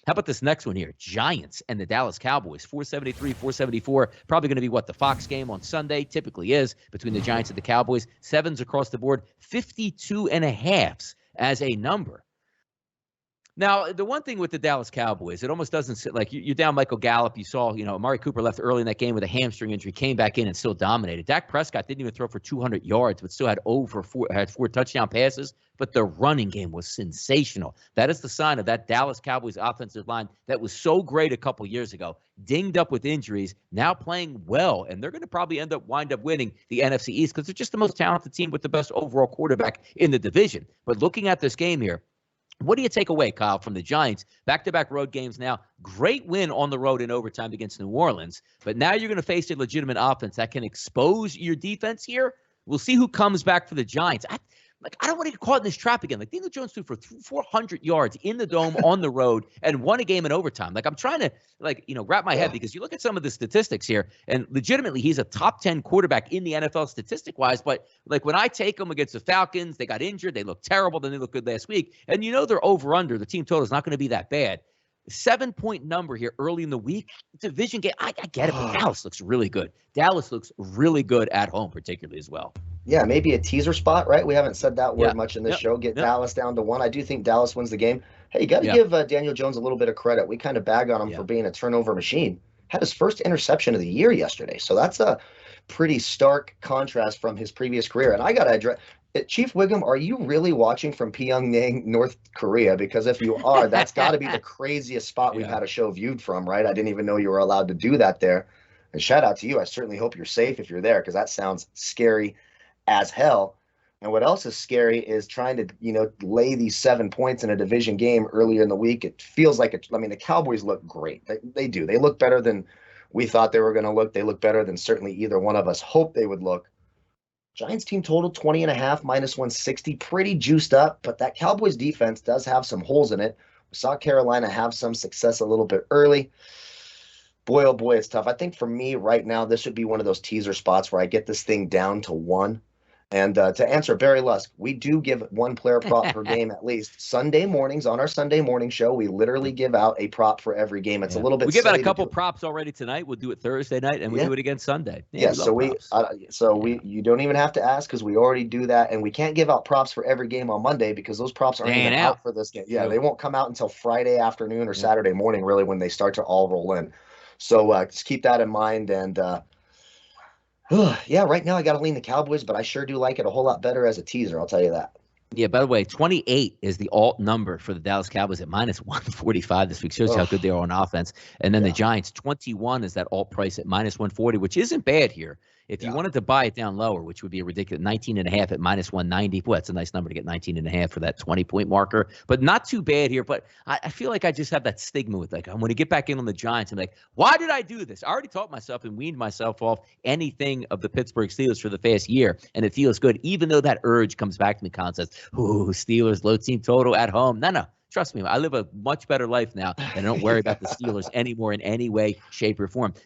How about this next one here? Giants and the Dallas Cowboys, 473, 474. Probably going to be what the Fox game on Sunday typically is between the Giants and the Cowboys. 7s across the board, 52.5 as a number. Now, the one thing with the Dallas Cowboys, it almost doesn't sit like you're down Michael Gallup. You saw, Amari Cooper left early in that game with a hamstring injury, came back in and still dominated. Dak Prescott didn't even throw for 200 yards, but still had four touchdown passes. But the running game was sensational. That is the sign of that Dallas Cowboys offensive line that was so great a couple years ago, dinged up with injuries, now playing well. And they're going to probably wind up winning the NFC East because they're just the most talented team with the best overall quarterback in the division. But looking at this game here, what do you take away, Kyle, from the Giants? Back-to-back road games now. Great win on the road in overtime against New Orleans. But now you're going to face a legitimate offense that can expose your defense here. We'll see who comes back for the Giants. I don't want to get caught in this trap again. Daniel Jones threw for 400 yards in the dome on the road and won a game in overtime. I'm trying to, wrap my head because you look at some of the statistics here, and legitimately he's a top 10 quarterback in the NFL statistic-wise. But, when I take him against the Falcons, they got injured. They look terrible. Then they look good last week. And they're over-under. The team total is not going to be that bad. 7-point number here early in the week. Division game. I get it, but Dallas looks really good. Dallas looks really good at home, particularly as well. Yeah, maybe a teaser spot, right? We haven't said that word much in this show. Get Dallas down to 1. I do think Dallas wins the game. Hey, you got to give Daniel Jones a little bit of credit. We kind of bag on him for being a turnover machine. Had his first interception of the year yesterday. So that's a pretty stark contrast from his previous career. And I got to address Chief Wiggum, are you really watching from Pyongyang, North Korea? Because if you are, that's got to be the craziest spot we've had a show viewed from, right? I didn't even know you were allowed to do that there. And shout out to you. I certainly hope you're safe if you're there, because that sounds scary as hell. And what else is scary is trying to, lay these 7 points in a division game earlier in the week. It feels like the Cowboys look great. They do. They look better than we thought they were going to look. They look better than certainly either one of us hoped they would look. Giants team total 20.5 minus 160, pretty juiced up, but that Cowboys defense does have some holes in it. We saw Carolina have some success a little bit early. Boy, oh boy, it's tough. I think for me right now, this would be one of those teaser spots where I get this thing down to 1. And to answer Barry Lusk, we do give 1 player prop per game at least. Sunday mornings on our Sunday morning show, we literally give out a prop for every game. It's a little bit. We give out a couple props already tonight. We'll do it Thursday night, and we do it again Sunday. So you don't even have to ask because we already do that, and we can't give out props for every game on Monday because those props aren't even out for this game. Yeah, they won't come out until Friday afternoon or Saturday morning, really, when they start to all roll in. So just keep that in mind. And right now I got to lean the Cowboys, but I sure do like it a whole lot better as a teaser. I'll tell you that. Yeah, by the way, 28 is the alt number for the Dallas Cowboys at minus 145 this week. Shows how good they are on offense. And then the Giants, 21 is that alt price at minus 140, which isn't bad here. If you wanted to buy it down lower, which would be a ridiculous 19.5 at minus 190, boy, that's a nice number to get 19.5 for that 20-point marker. But not too bad here. But I feel like I just have that stigma with I'm going to get back in on the Giants and why did I do this? I already taught myself and weaned myself off anything of the Pittsburgh Steelers for the past year, and it feels good, even though that urge comes back to me constantly. Ooh, Steelers, low team total at home. No. Trust me, I live a much better life now, and I don't worry about the Steelers anymore in any way, shape, or form.